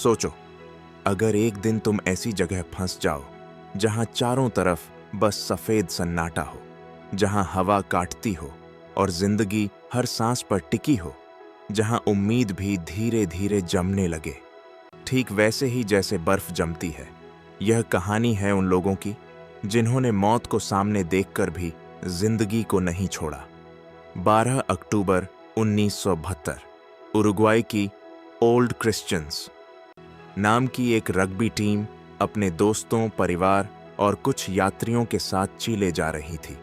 सोचो, अगर एक दिन तुम ऐसी जगह फंस जाओ जहां चारों तरफ बस सफेद सन्नाटा हो, जहां हवा काटती हो और जिंदगी हर सांस पर टिकी हो, जहां उम्मीद भी धीरे धीरे जमने लगे, ठीक वैसे ही जैसे बर्फ जमती है। यह कहानी है उन लोगों की जिन्होंने मौत को सामने देखकर भी जिंदगी को नहीं छोड़ा। 12 अक्टूबर 1972 उरुग्वाई की ओल्ड क्रिश्चियंस नाम की एक रग्बी टीम अपने दोस्तों, परिवार और कुछ यात्रियों के साथ चिले जा रही थी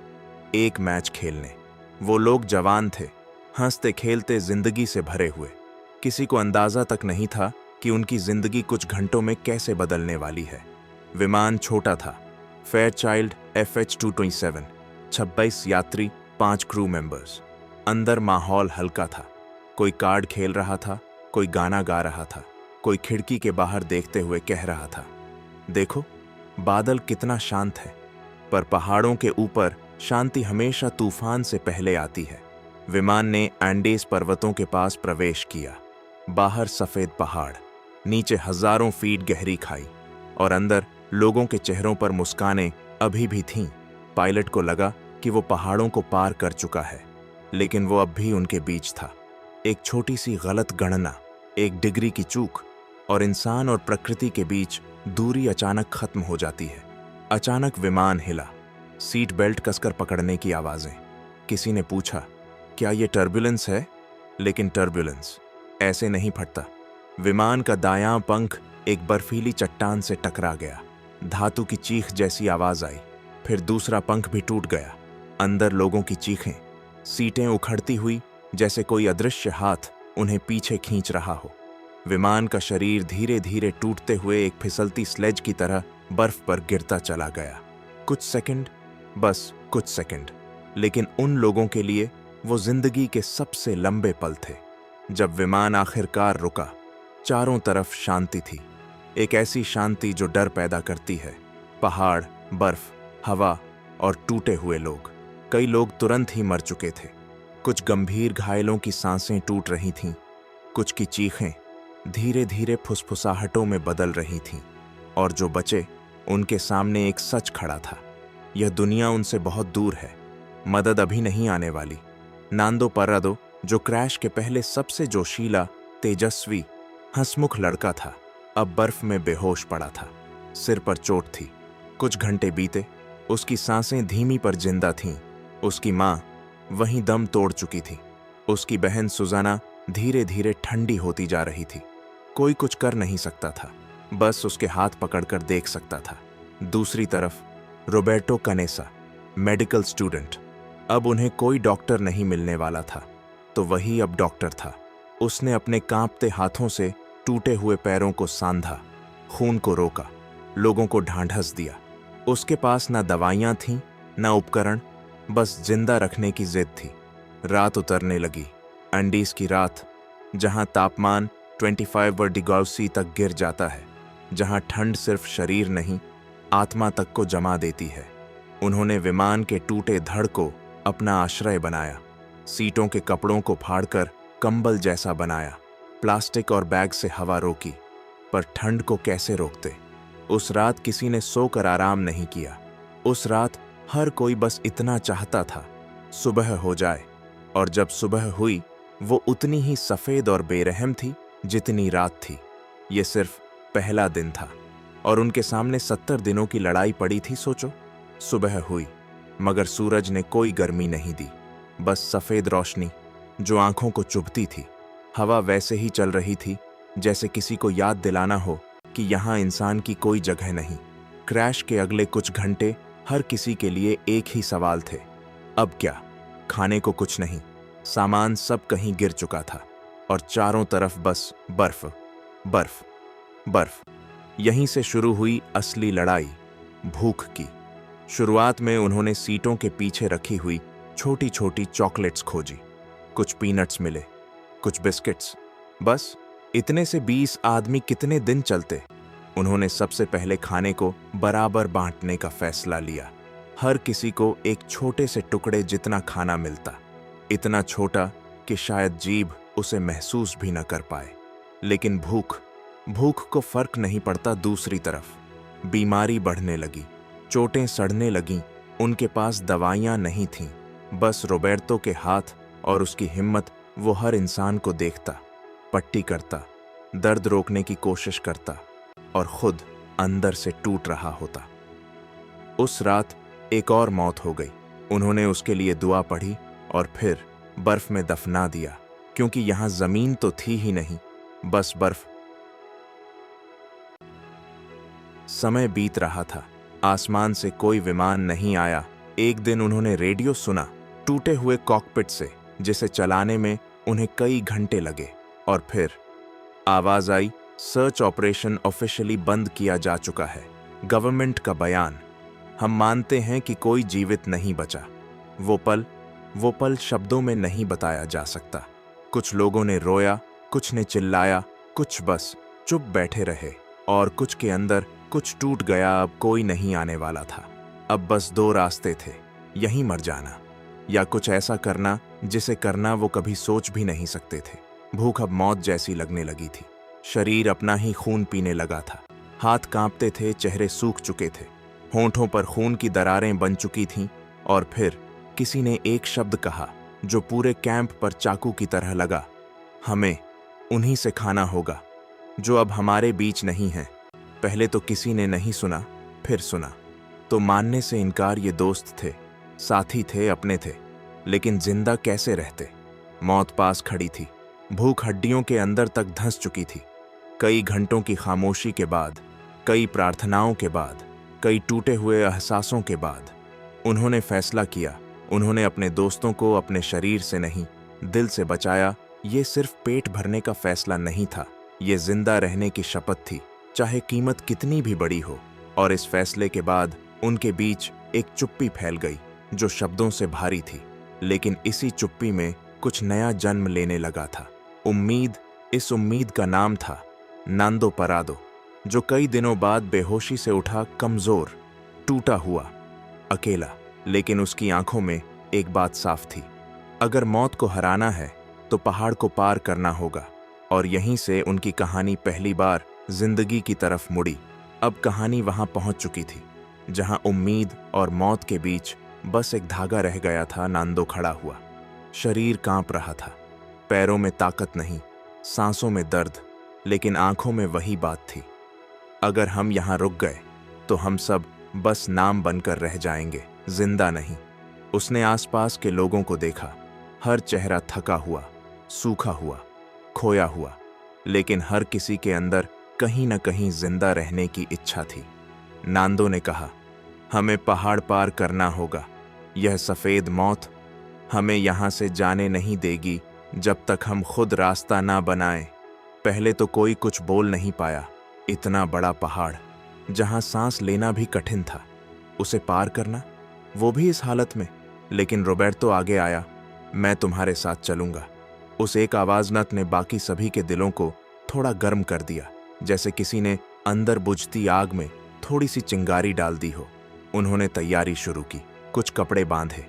एक मैच खेलने। वो लोग जवान थे, हंसते खेलते जिंदगी से भरे हुए। किसी को अंदाजा तक नहीं था कि उनकी जिंदगी कुछ घंटों में कैसे बदलने वाली है। विमान छोटा था, फेयरचाइल्ड FH-227, 26 यात्री, 5 क्रू मेंबर्स। अंदर माहौल हल्का था, कोई कार्ड खेल रहा था, कोई गाना गा रहा था, कोई खिड़की के बाहर देखते हुए कह रहा था, देखो बादल कितना शांत है। पर पहाड़ों के ऊपर शांति हमेशा तूफान से पहले आती है। विमान ने एंडीज पर्वतों के पास प्रवेश किया। बाहर सफेद पहाड़, नीचे हजारों फीट गहरी खाई और अंदर लोगों के चेहरों पर मुस्कानें अभी भी थीं। पायलट को लगा कि वो पहाड़ों को पार कर चुका है, लेकिन वो अब भी उनके बीच था। एक छोटी सी गलत गणना, एक डिग्री की चूक और इंसान और प्रकृति के बीच दूरी अचानक खत्म हो जाती है। अचानक विमान हिला, सीट बेल्ट कसकर पकड़ने की आवाजें। किसी ने पूछा, क्या ये टर्बुलेंस है? लेकिन टर्बुलेंस ऐसे नहीं फटता। विमान का दायां पंख एक बर्फीली चट्टान से टकरा गया। धातु की चीख जैसी आवाज आई। फिर दूसरा पंख भी टूट गया। अंदर लोगों की चीखें, सीटें उखड़ती हुई जैसे कोई अदृश्य हाथ उन्हें पीछे खींच रहा हो। विमान का शरीर धीरे धीरे टूटते हुए एक फिसलती स्लेज की तरह बर्फ पर गिरता चला गया। कुछ सेकंड, बस कुछ सेकंड, लेकिन उन लोगों के लिए वो जिंदगी के सबसे लंबे पल थे। जब विमान आखिरकार रुका, चारों तरफ शांति थी, एक ऐसी शांति जो डर पैदा करती है। पहाड़, बर्फ, हवा और टूटे हुए लोग। कई लोग तुरंत ही मर चुके थे। कुछ गंभीर घायलों की सांसें टूट रही थीं, कुछ की चीखें धीरे धीरे फुसफुसाहटों में बदल रही थीं, और जो बचे उनके सामने एक सच खड़ा था, यह दुनिया उनसे बहुत दूर है, मदद अभी नहीं आने वाली। नांदो पर्रादो, जो क्रैश के पहले सबसे जोशीला, तेजस्वी, हंसमुख लड़का था, अब बर्फ में बेहोश पड़ा था। सिर पर चोट थी। कुछ घंटे बीते, उसकी सांसें धीमी पर जिंदा थीं। उसकी माँ वहीं दम तोड़ चुकी थी। उसकी बहन सुजाना धीरे धीरे ठंडी होती जा रही थी। कोई कुछ कर नहीं सकता था, बस उसके हाथ पकड़कर देख सकता था। दूसरी तरफ रोबर्टो कनेसा, मेडिकल स्टूडेंट। अब उन्हें कोई डॉक्टर नहीं मिलने वाला था, तो वही अब डॉक्टर था। उसने अपने कांपते हाथों से टूटे हुए पैरों को सांधा, खून को रोका, लोगों को ढांढस दिया। उसके पास ना दवाइयां थीं, ना उपकरण, बस जिंदा रखने की जिद थी। रात उतरने लगी। एंडीज की रात, जहां तापमान 25 वर्टिगॉसी तक गिर जाता है, जहां ठंड सिर्फ शरीर नहीं, आत्मा तक को जमा देती है। उन्होंने विमान के टूटे धड़ को अपना आश्रय बनाया। सीटों के कपड़ों को फाड़कर कंबल जैसा बनाया। प्लास्टिक और बैग से हवा रोकी, पर ठंड को कैसे रोकते? उस रात किसी ने सोकर आराम नहीं किया। उस रात हर कोई बस इतना चाहता था, सुबह हो जाए। और जब सुबह हुई, वो उतनी ही सफेद और बेरहम थी जितनी रात थी। ये सिर्फ पहला दिन था, और उनके सामने 70 दिनों की लड़ाई पड़ी थी। सोचो, सुबह हुई, मगर सूरज ने कोई गर्मी नहीं दी, बस सफेद रोशनी जो आंखों को चुभती थी। हवा वैसे ही चल रही थी जैसे किसी को याद दिलाना हो कि यहाँ इंसान की कोई जगह नहीं। क्रैश के अगले कुछ घंटे हर किसी के लिए एक ही सवाल थे, अब क्या? खाने को कुछ नहीं, सामान सब कहीं गिर चुका था, और चारों तरफ बस बर्फ, बर्फ, बर्फ। यहीं से शुरू हुई असली लड़ाई, भूख की। शुरुआत में उन्होंने सीटों के पीछे रखी हुई छोटी छोटी चॉकलेट्स खोजी। कुछ पीनट्स मिले, कुछ बिस्किट्स। बस इतने से 20 आदमी कितने दिन चलते? उन्होंने सबसे पहले खाने को बराबर बांटने का फैसला लिया। हर किसी को एक छोटे से टुकड़े जितना खाना मिलता, इतना छोटा कि शायद जीभ उसे महसूस भी न कर पाए। लेकिन भूख भूख को फर्क नहीं पड़ता। दूसरी तरफ बीमारी बढ़ने लगी, चोटें सड़ने लगीं। उनके पास दवाइयां नहीं थीं, बस रोबर्टो के हाथ और उसकी हिम्मत। वो हर इंसान को देखता, पट्टी करता, दर्द रोकने की कोशिश करता और खुद अंदर से टूट रहा होता। उस रात एक और मौत हो गई। उन्होंने उसके लिए दुआ पढ़ी और फिर बर्फ में दफना दिया, क्योंकि यहां जमीन तो थी ही नहीं, बस बर्फ। समय बीत रहा था, आसमान से कोई विमान नहीं आया। एक दिन उन्होंने रेडियो सुना, टूटे हुए कॉकपिट से, जिसे चलाने में उन्हें कई घंटे लगे। और फिर आवाज आई, सर्च ऑपरेशन ऑफिशियली बंद किया जा चुका है। गवर्नमेंट का बयान, हम मानते हैं कि कोई जीवित नहीं बचा। वो पल शब्दों में नहीं बताया जा सकता। कुछ लोगों ने रोया, कुछ ने चिल्लाया, कुछ बस चुप बैठे रहे, और कुछ के अंदर कुछ टूट गया। अब कोई नहीं आने वाला था। अब बस दो रास्ते थे, यहीं मर जाना या कुछ ऐसा करना जिसे करना वो कभी सोच भी नहीं सकते थे। भूख अब मौत जैसी लगने लगी थी। शरीर अपना ही खून पीने लगा था। हाथ कांपते थे, चेहरे सूख चुके थे, होंठों पर खून की दरारें बन चुकी थीं। और फिर किसी ने एक शब्द कहा जो पूरे कैंप पर चाकू की तरह लगा, हमें उन्हीं से खाना होगा जो अब हमारे बीच नहीं हैं। पहले तो किसी ने नहीं सुना, फिर सुना तो मानने से इनकार। ये दोस्त थे, साथी थे, अपने थे, लेकिन जिंदा कैसे रहते? मौत पास खड़ी थी, भूख हड्डियों के अंदर तक धंस चुकी थी। कई घंटों की खामोशी के बाद, कई प्रार्थनाओं के बाद, कई टूटे हुए एहसासों के बाद उन्होंने फैसला किया। उन्होंने अपने दोस्तों को अपने शरीर से नहीं, दिल से बचाया। ये सिर्फ पेट भरने का फैसला नहीं था, ये जिंदा रहने की शपथ थी, चाहे कीमत कितनी भी बड़ी हो। और इस फैसले के बाद उनके बीच एक चुप्पी फैल गई जो शब्दों से भारी थी, लेकिन इसी चुप्पी में कुछ नया जन्म लेने लगा था। उम्मीद। इस उम्मीद का नाम था नांदो परादो, जो कई दिनों बाद बेहोशी से उठा, कमजोर, टूटा हुआ, अकेला। लेकिन उसकी आंखों में एक बात साफ थी, अगर मौत को हराना है तो पहाड़ को पार करना होगा। और यहीं से उनकी कहानी पहली बार जिंदगी की तरफ मुड़ी। अब कहानी वहां पहुंच चुकी थी जहां उम्मीद और मौत के बीच बस एक धागा रह गया था। नांदो खड़ा हुआ, शरीर कांप रहा था, पैरों में ताकत नहीं, सांसों में दर्द, लेकिन आंखों में वही बात थी, अगर हम यहां रुक गए तो हम सब बस नाम बनकर रह जाएंगे, जिंदा नहीं। उसने आसपास के लोगों को देखा, हर चेहरा थका हुआ, सूखा हुआ, खोया हुआ, लेकिन हर किसी के अंदर कहीं न कहीं जिंदा रहने की इच्छा थी। नांदो ने कहा, हमें पहाड़ पार करना होगा। यह सफेद मौत हमें यहां से जाने नहीं देगी जब तक हम खुद रास्ता ना बनाएं। पहले तो कोई कुछ बोल नहीं पाया। इतना बड़ा पहाड़ जहां सांस लेना भी कठिन था, उसे पार करना, वो भी इस हालत में। लेकिन रोबर्टो आगे आया, मैं तुम्हारे साथ चलूंगा। उस एक आवाज़ ने बाकी सभी के दिलों को थोड़ा गर्म कर दिया, जैसे किसी ने अंदर बुझती आग में थोड़ी सी चिंगारी डाल दी हो। उन्होंने तैयारी शुरू की, कुछ कपड़े बांधे,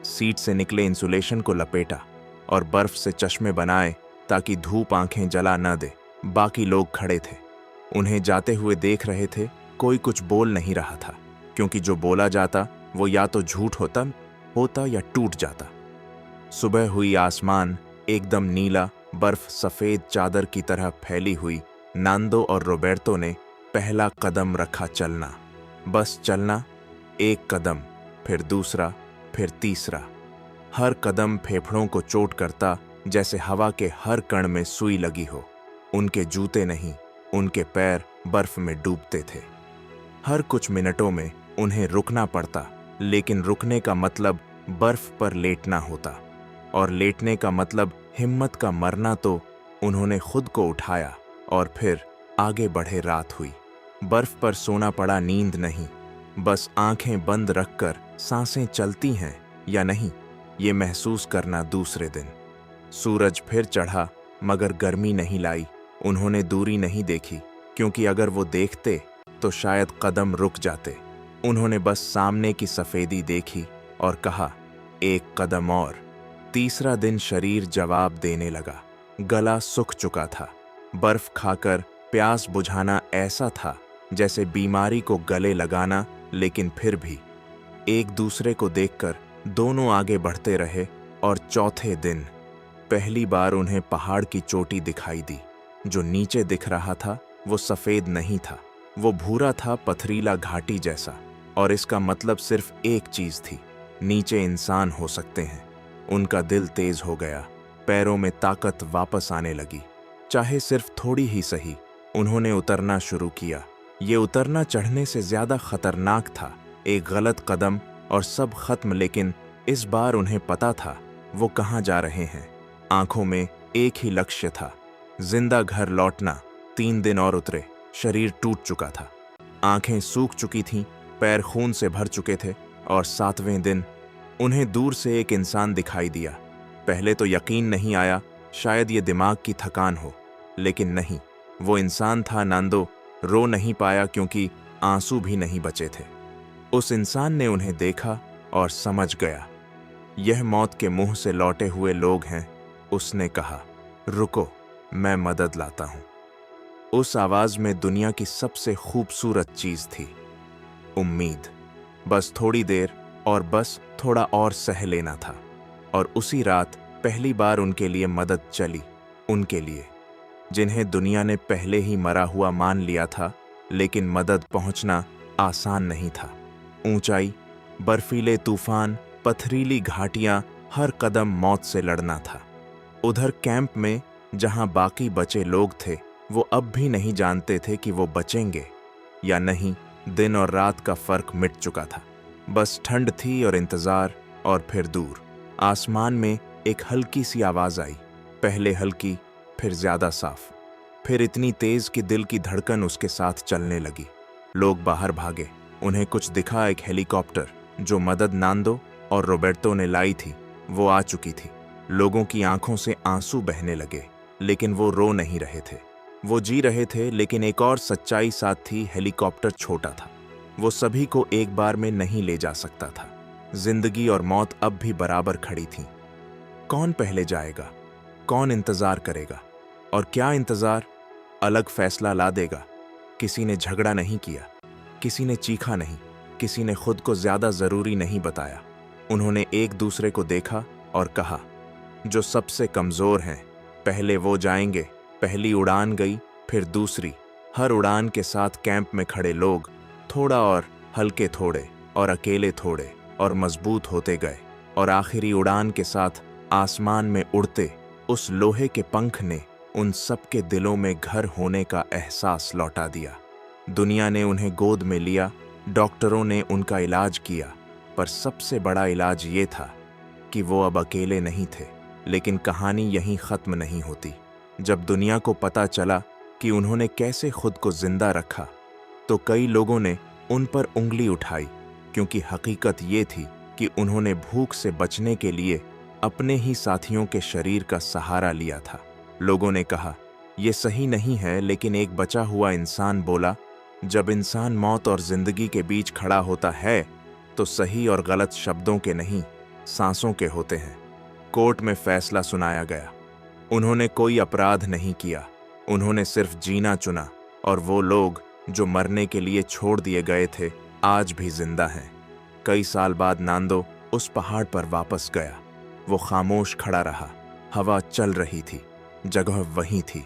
सीट से निकले इंसुलेशन को लपेटा और बर्फ से चश्मे बनाए ताकि धूप आंखें जला न दे। बाकी लोग खड़े थे, उन्हें जाते हुए देख रहे थे। कोई कुछ बोल नहीं रहा था, क्योंकि जो बोला जाता वो या तो झूठ होता या टूट जाता। सुबह हुई, आसमान एकदम नीला, बर्फ सफेद चादर की तरह फैली हुई। नांदो और रोबर्टो ने पहला कदम रखा, चलना, बस चलना। एक कदम, फिर दूसरा, फिर तीसरा। हर कदम फेफड़ों को चोट करता, जैसे हवा के हर कण में सुई लगी हो। उनके जूते नहीं, उनके पैर बर्फ में डूबते थे। हर कुछ मिनटों में उन्हें रुकना पड़ता, लेकिन रुकने का मतलब बर्फ पर लेटना होता, और लेटने का मतलब हिम्मत का मरना। तो उन्होंने खुद को उठाया और फिर आगे बढ़े। रात हुई, बर्फ पर सोना पड़ा, नींद नहीं, बस आंखें बंद रखकर सांसें चलती हैं या नहीं, ये महसूस करना। दूसरे दिन सूरज फिर चढ़ा, मगर गर्मी नहीं लाई। उन्होंने दूरी नहीं देखी, क्योंकि अगर वो देखते तो शायद कदम रुक जाते। उन्होंने बस सामने की सफेदी देखी और कहा, एक कदम और। तीसरा दिन शरीर जवाब देने लगा, गला सूख चुका था, बर्फ खाकर प्यास बुझाना ऐसा था जैसे बीमारी को गले लगाना, लेकिन फिर भी एक दूसरे को देखकर दोनों आगे बढ़ते रहे। और चौथे दिन पहली बार उन्हें पहाड़ की चोटी दिखाई दी। जो नीचे दिख रहा था वो सफेद नहीं था, वो भूरा था, पथरीला घाटी जैसा। और इसका मतलब सिर्फ एक चीज थी, नीचे इंसान हो सकते हैं। उनका दिल तेज हो गया, पैरों में ताकत वापस आने लगी। चाहे सिर्फ थोड़ी ही सही, उन्होंने उतरना शुरू किया। ये उतरना चढ़ने से ज्यादा खतरनाक था। एक गलत कदम और सब खत्म। लेकिन इस बार उन्हें पता था वो कहाँ जा रहे हैं। आंखों में एक ही लक्ष्य था, जिंदा घर लौटना। 3 दिन और उतरे, शरीर टूट चुका था, आंखें सूख चुकी थीं, पैर खून से भर चुके थे। और 7वें दिन उन्हें दूर से एक इंसान दिखाई दिया। पहले तो यकीन नहीं आया, शायद ये दिमाग की थकान हो, लेकिन नहीं, वो इंसान था नांदो। रो नहीं पाया क्योंकि आंसू भी नहीं बचे थे। उस इंसान ने उन्हें देखा और समझ गया, यह मौत के मुंह से लौटे हुए लोग हैं। उसने कहा, रुको, मैं मदद लाता हूं। उस आवाज में दुनिया की सबसे खूबसूरत चीज थी, उम्मीद। बस थोड़ी देर और बस थोड़ा और सह लेना था। और उसी रात पहली बार उनके लिए मदद चली, उनके लिए जिन्हें दुनिया ने पहले ही मरा हुआ मान लिया था। लेकिन मदद पहुंचना आसान नहीं था। ऊंचाई, बर्फीले तूफान, पथरीली घाटियां, हर कदम मौत से लड़ना था। उधर कैंप में जहां बाकी बचे लोग थे, वो अब भी नहीं जानते थे कि वो बचेंगे या नहीं। दिन और रात का फर्क मिट चुका था, बस ठंड थी और इंतजार। और फिर दूर आसमान में एक हल्की सी आवाज आई, पहले हल्की, फिर ज्यादा साफ, फिर इतनी तेज कि दिल की धड़कन उसके साथ चलने लगी। लोग बाहर भागे, उन्हें कुछ दिखा। एक हेलीकॉप्टर जो मदद नांदो और रोबर्टो ने लाई थी, वो आ चुकी थी। लोगों की आंखों से आंसू बहने लगे, लेकिन वो रो नहीं रहे थे, वो जी रहे थे। लेकिन एक और सच्चाई साथ थी, हेलीकॉप्टर छोटा था, वो सभी को एक बार में नहीं ले जा सकता था। जिंदगी और मौत अब भी बराबर खड़ी थीं। कौन पहले जाएगा, कौन इंतजार करेगा, और क्या इंतजार अलग फैसला ला देगा। किसी ने झगड़ा नहीं किया, किसी ने चीखा नहीं, किसी ने खुद को ज्यादा जरूरी नहीं बताया। उन्होंने एक दूसरे को देखा और कहा, जो सबसे कमजोर हैं पहले वो जाएंगे। पहली उड़ान गई, फिर दूसरी। हर उड़ान के साथ कैंप में खड़े लोग थोड़ा और हल्के थोड़े और अकेले थोड़े और मजबूत होते गए। और आखिरी उड़ान के साथ आसमान में उड़ते उस लोहे के पंख ने उन सबके दिलों में घर होने का एहसास लौटा दिया। दुनिया ने उन्हें गोद में लिया, डॉक्टरों ने उनका इलाज किया, पर सबसे बड़ा इलाज ये था कि वो अब अकेले नहीं थे। लेकिन कहानी यहीं खत्म नहीं होती। जब दुनिया को पता चला कि उन्होंने कैसे खुद को जिंदा रखा, तो कई लोगों ने उन पर उंगली उठाई, क्योंकि हकीकत ये थी कि उन्होंने भूख से बचने के लिए अपने ही साथियों के शरीर का सहारा लिया था। लोगों ने कहा, ये सही नहीं है, लेकिन एक बचा हुआ इंसान बोला, जब इंसान मौत और जिंदगी के बीच खड़ा होता है तो सही और गलत शब्दों के नहीं, सांसों के होते हैं। कोर्ट में फैसला सुनाया गया। उन्होंने कोई अपराध नहीं किया, उन्होंने सिर्फ जीना चुना। और वो लोग जो मरने के लिए छोड़ दिए गए थे, आज भी जिंदा हैं। कई साल बाद नांदो उस पहाड़ पर वापस गया। वो खामोश खड़ा रहा, हवा चल रही थी, जगह वही थी,